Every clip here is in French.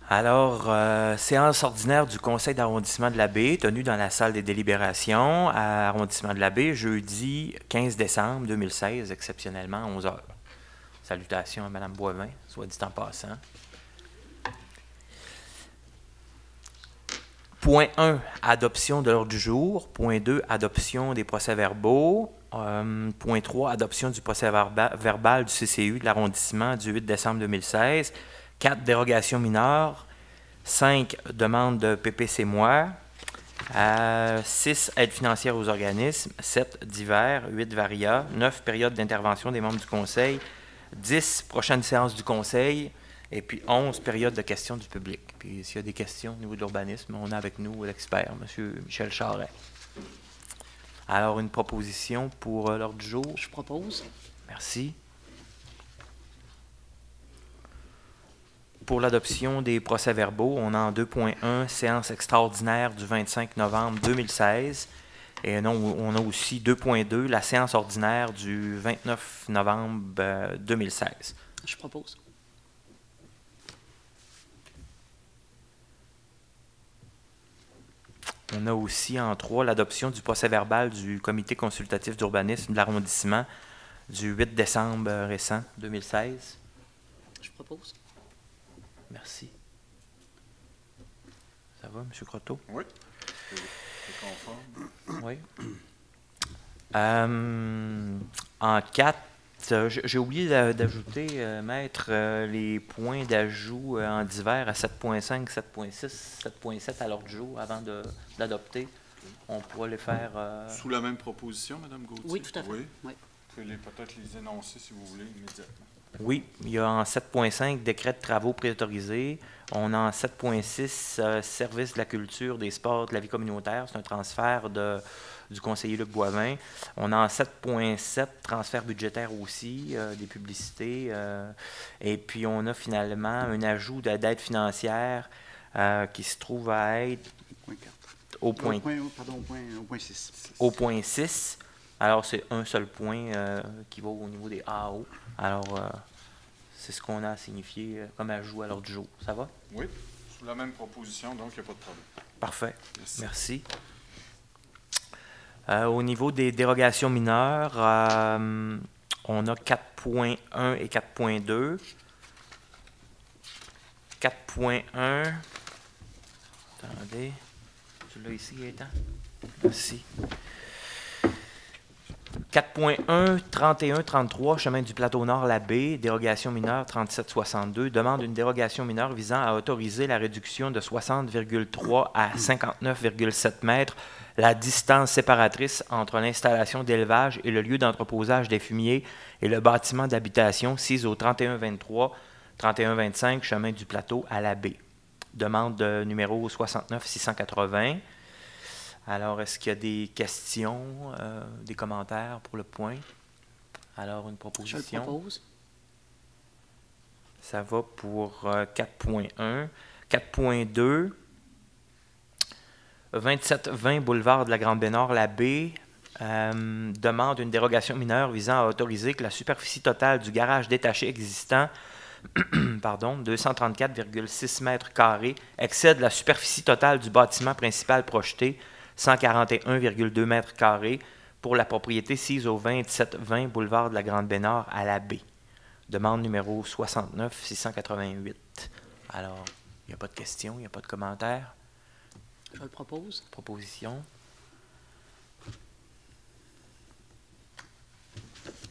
Alors, séance ordinaire du conseil d'arrondissement de la Baie, tenue dans la salle des délibérations à arrondissement de la Baie, jeudi 15 décembre 2016, exceptionnellement à 11 heures. Salutations à Mme Boivin, soit dit en passant. Point 1, adoption de l'ordre du jour. Point 2, adoption des procès-verbaux. Point 3, adoption du procès-verbal du CCU de l'arrondissement du 8 décembre 2016. 4, dérogations mineures. 5, demande de PPC-moi. 6, aide financière aux organismes. 7, divers. 8, varia. 9, période d'intervention des membres du conseil. 10, prochaine séance du conseil. Et puis 11, période de questions du public. Puis s'il y a des questions au niveau de l'urbanisme, on a avec nous l'expert, M. Michel Charret. Alors, une proposition pour l'ordre du jour. Je propose. Merci. Pour l'adoption des procès-verbaux, on a en 2.1, séance extraordinaire du 25 novembre 2016. Et non, on a aussi 2.2, la séance ordinaire du 29 novembre 2016. Je propose. On a aussi en 3 l'adoption du procès-verbal du comité consultatif d'urbanisme de l'arrondissement du 8 décembre récent 2016. Je propose. Merci. Ça va, M. Croteau? Oui. C'est conforme. Oui. En 4, j'ai oublié d'ajouter, Maître, les points d'ajout en divers à 7.5, 7.6, 7.7 à l'ordre du jour avant de l'adopter. On pourra les faire... Sous la même proposition, Mme Gauthier? Oui, tout à fait. Oui. Oui. Vous pouvez peut-être les énoncer, si vous voulez, immédiatement. Oui, il y a en 7.5, décret de travaux préautorisés. On a en 7.6, service de la culture, des sports, de la vie communautaire. C'est un transfert du conseiller Luc Boivin. On a en 7.7, transfert budgétaire aussi, des publicités. Et puis, on a finalement un ajout d'aide financière qui se trouve à être au point 6. Au point 6. Alors, c'est un seul point qui va au niveau des AO. Alors, c'est ce qu'on a à signifier comme ajout à l'ordre du jour. Ça va? Oui, sous la même proposition, donc il n'y a pas de problème. Parfait. Merci. Au niveau des dérogations mineures, on a 4.1 et 4.2. 4.1. Attendez. Tu l'as ici, Gaëtan? Merci. 4.1, 31-33, chemin du plateau nord, la baie, dérogation mineure 37-62, demande une dérogation mineure visant à autoriser la réduction de 60,3 à 59,7 mètres la distance séparatrice entre l'installation d'élevage et le lieu d'entreposage des fumiers et le bâtiment d'habitation sise au 31-23, 31-25, chemin du plateau à la baie. Demande numéro 69-680. Alors, est-ce qu'il y a des questions, des commentaires pour le point? Alors, une proposition. Je le propose. Ça va pour 4.1. 4.2, 2720 boulevard de la Grande-Baie-Nord, la baie, demande une dérogation mineure visant à autoriser que la superficie totale du garage détaché existant, 234,6 mètres carrés, excède la superficie totale du bâtiment principal projeté, 141,2 mètres carrés, pour la propriété sise au 2720 boulevard de la Grande-Baie-Nord à la baie. Demande numéro 69-688. Alors, il n'y a pas de questions, il n'y a pas de commentaires. Je le propose. Proposition.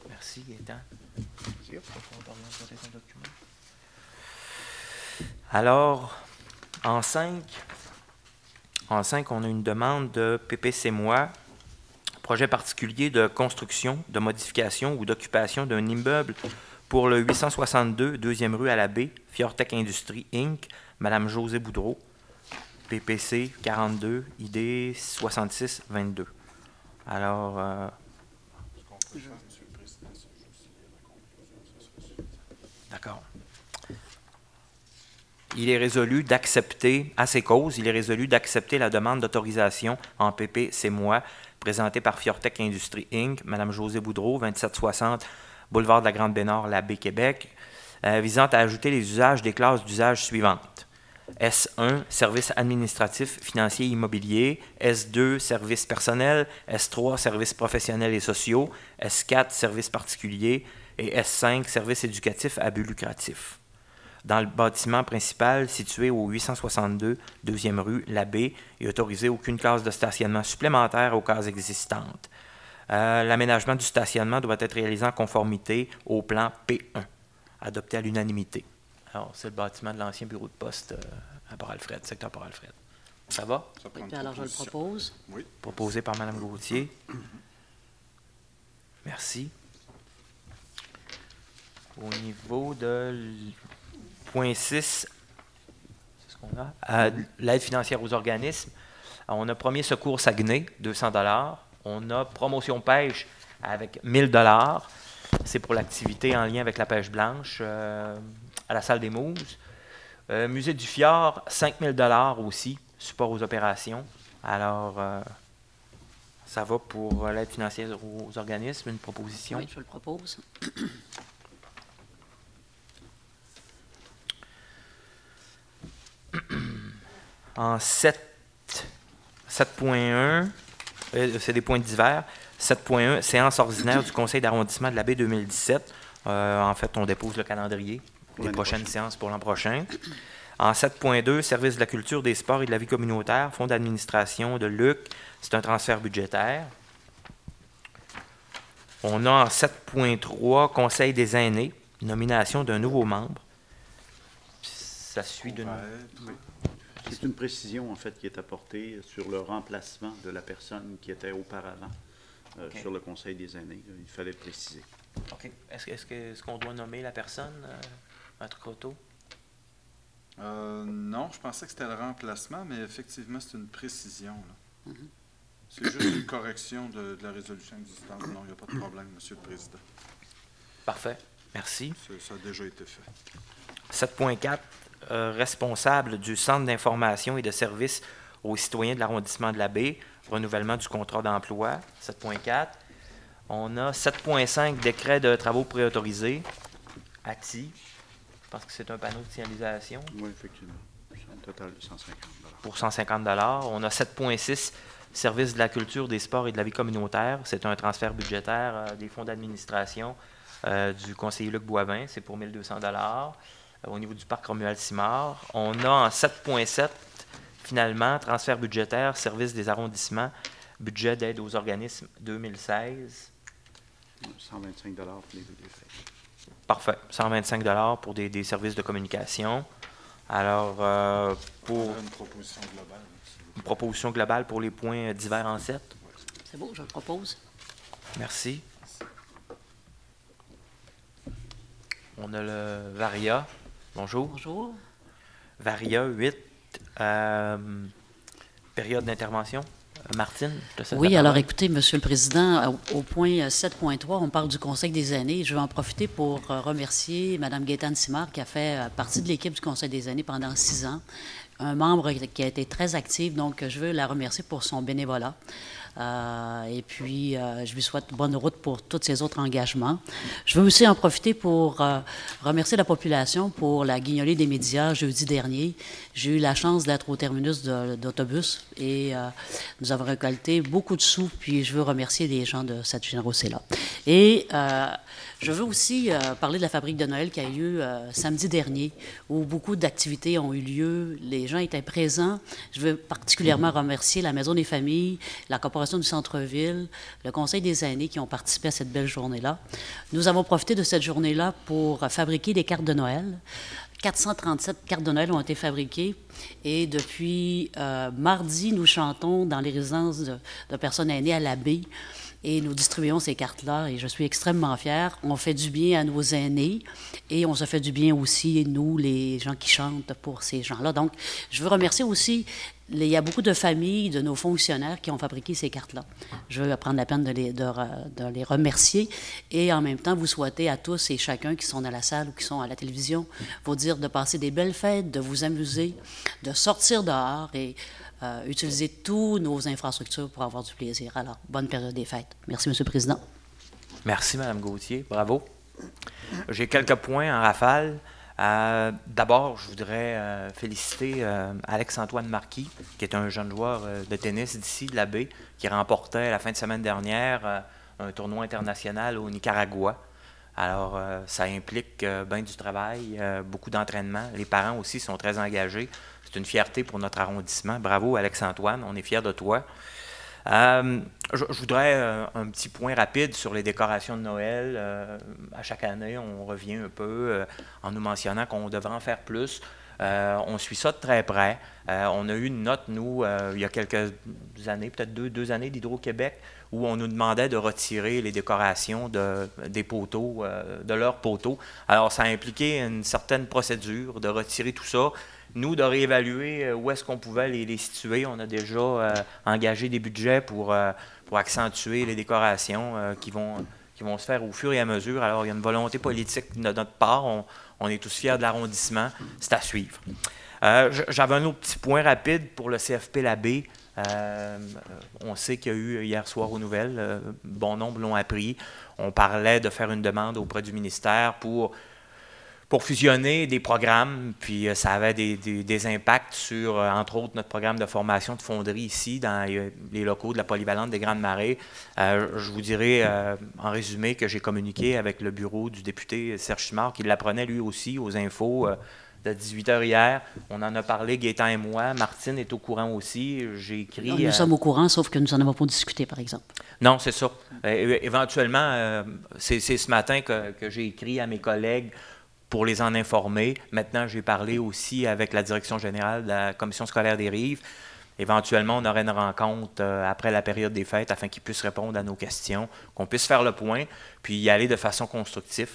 Merci, Gaëtan. Alors, en 5, on a une demande de PPC-moi, projet particulier de construction, de modification ou d'occupation d'un immeuble pour le 862, 2e rue à la baie, Fiortec Industries, Inc., Mme Josée Boudreau, PPC 42, ID 6622. Alors, d'accord. Il est résolu d'accepter, à ces causes, il est résolu d'accepter la demande d'autorisation en PPC-moi présentée par Fiortec Industries, Inc., Mme Josée Boudreau, 2760, boulevard de la Grande-Baie-Nord, la baie Québec, visant à ajouter les usages des classes d'usage suivantes. S1, services administratifs, financiers et immobiliers. S2, services personnels. S3, services professionnels et sociaux. S4, services particuliers. Et S5, services éducatifs à but lucratif. Dans le bâtiment principal situé au 862 2e rue Labbé et autorisé aucune case de stationnement supplémentaire aux cases existantes. L'aménagement du stationnement doit être réalisé en conformité au plan P1, adopté à l'unanimité. Alors, c'est le bâtiment de l'ancien bureau de poste à Port-Alfred, secteur Port-Alfred. Ça va? Ça prend Oui, une puis alors, je le proposition. propose. Oui. Proposé par Mme Gauthier. Merci. Au niveau de point 6, c'est ce qu'on a, l'aide financière aux organismes, on a Premier Secours Saguenay, 200 $. On a Promotion Pêche avec 1000 $. C'est pour l'activité en lien avec la pêche blanche à la salle des Mouses. Musée du Fjord, 5000 $ aussi, support aux opérations. Alors, ça va pour l'aide financière aux organismes, une proposition. Oui, je le propose. En 7.1, c'est des points divers. 7.1, séance ordinaire du Conseil d'arrondissement de la baie 2017. En fait, on dépose le calendrier des prochaines séances pour l'an prochain. En 7.2, service de la culture, des sports et de la vie communautaire, fonds d'administration de Luc, c'est un transfert budgétaire. On a en 7.3, Conseil des aînés, nomination d'un nouveau membre. Ça suit d'une... Oui. C'est une précision, en fait, qui est apportée sur le remplacement de la personne qui était auparavant OK. sur le Conseil des aînés. Il fallait le préciser. OK. Est-ce qu'on doit nommer la personne, Maître Croteau? Non, je pensais que c'était le remplacement, mais effectivement, c'est une précision. Là. C'est juste une correction de la résolution existante. Non, il n'y a pas de problème, Monsieur le Président. Parfait. Merci. Ça a déjà été fait. 7.4, responsable du Centre d'information et de services aux citoyens de l'arrondissement de la Baie, renouvellement du contrat d'emploi. 7.4. On a 7.5, décret de travaux préautorisés. ATI. Je pense que c'est un panneau de signalisation Oui, effectivement. C'est un total de 150 $. pour 150 $. On a 7.6, service de la culture, des sports et de la vie communautaire. C'est un transfert budgétaire des fonds d'administration du conseiller Luc Boivin. C'est pour 1200 $. Au niveau du parc Romuald-Simard. On a en 7.7, finalement, transfert budgétaire, service des arrondissements, budget d'aide aux organismes 2016. 125 $ pour les deux faits. Parfait. 125 $ pour des services de communication. Alors, pour Une proposition globale. une proposition globale pour les points divers en 7. C'est beau, je le propose. Merci. On a le Varia. Bonjour. Bonjour. Varia 8. Période d'intervention. Martine, je te cède Oui, la alors parole. écoutez, Monsieur le Président, au point 7.3, on parle du Conseil des aînés. Je vais en profiter pour remercier Mme Gaétane Simard, qui a fait partie de l'équipe du Conseil des aînés pendant 6 ans. Un membre qui a été très actif, donc je veux la remercier pour son bénévolat. Et puis, je lui souhaite bonne route pour tous ses autres engagements. Je veux aussi en profiter pour remercier la population pour la guignolée des médias jeudi dernier. J'ai eu la chance d'être au terminus d'autobus et nous avons récolté beaucoup de sous, puis je veux remercier les gens de cette générosité-là. Et je veux aussi parler de la fabrique de Noël qui a eu lieu samedi dernier, où beaucoup d'activités ont eu lieu. Les gens étaient présents. Je veux particulièrement remercier la Maison des familles, la Corporation du centre-ville, le Conseil des aînés qui ont participé à cette belle journée-là. Nous avons profité de cette journée-là pour fabriquer des cartes de Noël. 437 cartes de Noël ont été fabriquées et depuis mardi, nous chantons dans les résidences de personnes aînées à l'Abbé. Et nous distribuons ces cartes-là et je suis extrêmement fière. On fait du bien à nos aînés et on se fait du bien aussi, nous, les gens qui chantent pour ces gens-là. Donc, je veux remercier aussi, il y a beaucoup de familles, de nos fonctionnaires qui ont fabriqué ces cartes-là. Je veux prendre la peine de les remercier et en même temps vous souhaiter à tous et chacun qui sont dans la salle ou qui sont à la télévision, vous dire de passer des belles fêtes, de vous amuser, de sortir dehors et utiliser toutes nos infrastructures pour avoir du plaisir. Alors, bonne période des fêtes. Merci, M. le Président. Merci, Mme Gauthier. Bravo. J'ai quelques points en rafale. D'abord, je voudrais féliciter Alex-Antoine Marquis, qui est un jeune joueur de tennis d'ici, de la baie, qui remportait la fin de semaine dernière un tournoi international au Nicaragua. Alors, ça implique bien du travail, beaucoup d'entraînement. Les parents aussi sont très engagés. C'est une fierté pour notre arrondissement. Bravo, Alex-Antoine, on est fiers de toi. Je voudrais un petit point rapide sur les décorations de Noël. À chaque année, on revient un peu en nous mentionnant qu'on devrait en faire plus. On suit ça de très près. On a eu une note, nous, il y a quelques années, peut-être deux années d'Hydro-Québec, où on nous demandait de retirer les décorations des poteaux, de leurs poteaux. Alors, ça a impliqué une certaine procédure de retirer tout ça. Nous, de réévaluer où est-ce qu'on pouvait les situer. On a déjà engagé des budgets pour accentuer les décorations qui vont se faire au fur et à mesure. Alors, il y a une volonté politique de notre part. On est tous fiers de l'arrondissement. C'est à suivre. J'avais un autre petit point rapide pour le CFP La Baie. On sait qu'il y a eu hier soir aux nouvelles, bon nombre l'ont appris. On parlait de faire une demande auprès du ministère pour fusionner des programmes, puis ça avait des impacts sur, entre autres, notre programme de formation de fonderie ici, dans les locaux de la polyvalente des Grandes Marais. Je vous dirais, en résumé, que j'ai communiqué avec le bureau du député Serge Simard, qui l'apprenait lui aussi aux infos de 18h hier. On en a parlé, Gaétan et moi. Martine est au courant aussi. J'ai écrit... Nous sommes au courant, sauf que nous n'en avons pas discuté, par exemple. Non, c'est ça. Éventuellement, c'est ce matin que j'ai écrit à mes collègues pour les en informer. Maintenant, j'ai parlé aussi avec la direction générale de la Commission scolaire des Rives. Éventuellement, on aurait une rencontre après la période des fêtes afin qu'ils puissent répondre à nos questions, qu'on puisse faire le point, puis y aller de façon constructive,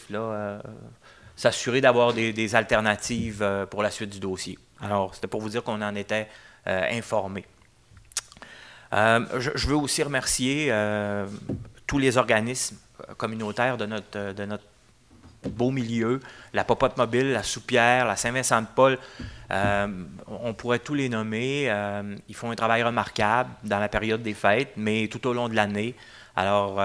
s'assurer d'avoir des alternatives pour la suite du dossier. Alors, c'était pour vous dire qu'on en était informés. Je veux aussi remercier tous les organismes communautaires de notre beau milieu, la Popote Mobile, la Soupière, la Saint-Vincent-de-Paul, on pourrait tous les nommer. Ils font un travail remarquable dans la période des fêtes, mais tout au long de l'année. Alors,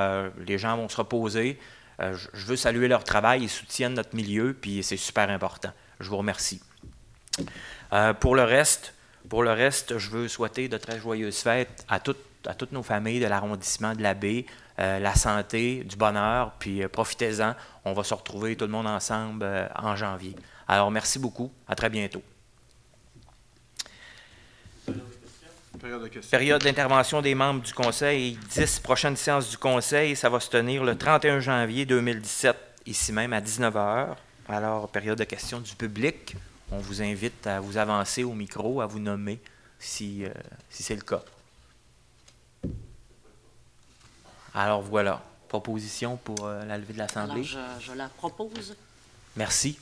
les gens vont se reposer. Je veux saluer leur travail, ils soutiennent notre milieu, puis c'est super important. Je vous remercie. Pour le reste, je veux souhaiter de très joyeuses fêtes à toutes nos familles de l'arrondissement de la Baie, la santé, du bonheur, puis profitez-en. On va se retrouver tout le monde ensemble en janvier. Alors, merci beaucoup. À très bientôt. Période d'intervention des membres du Conseil. 10 prochaines séances du Conseil. Ça va se tenir le 31 janvier 2017, ici même à 19h. Alors, période de questions du public. On vous invite à vous avancer au micro, à vous nommer si c'est le cas. Alors voilà, proposition pour la levée de l'Assemblée. Alors, je la propose. Merci.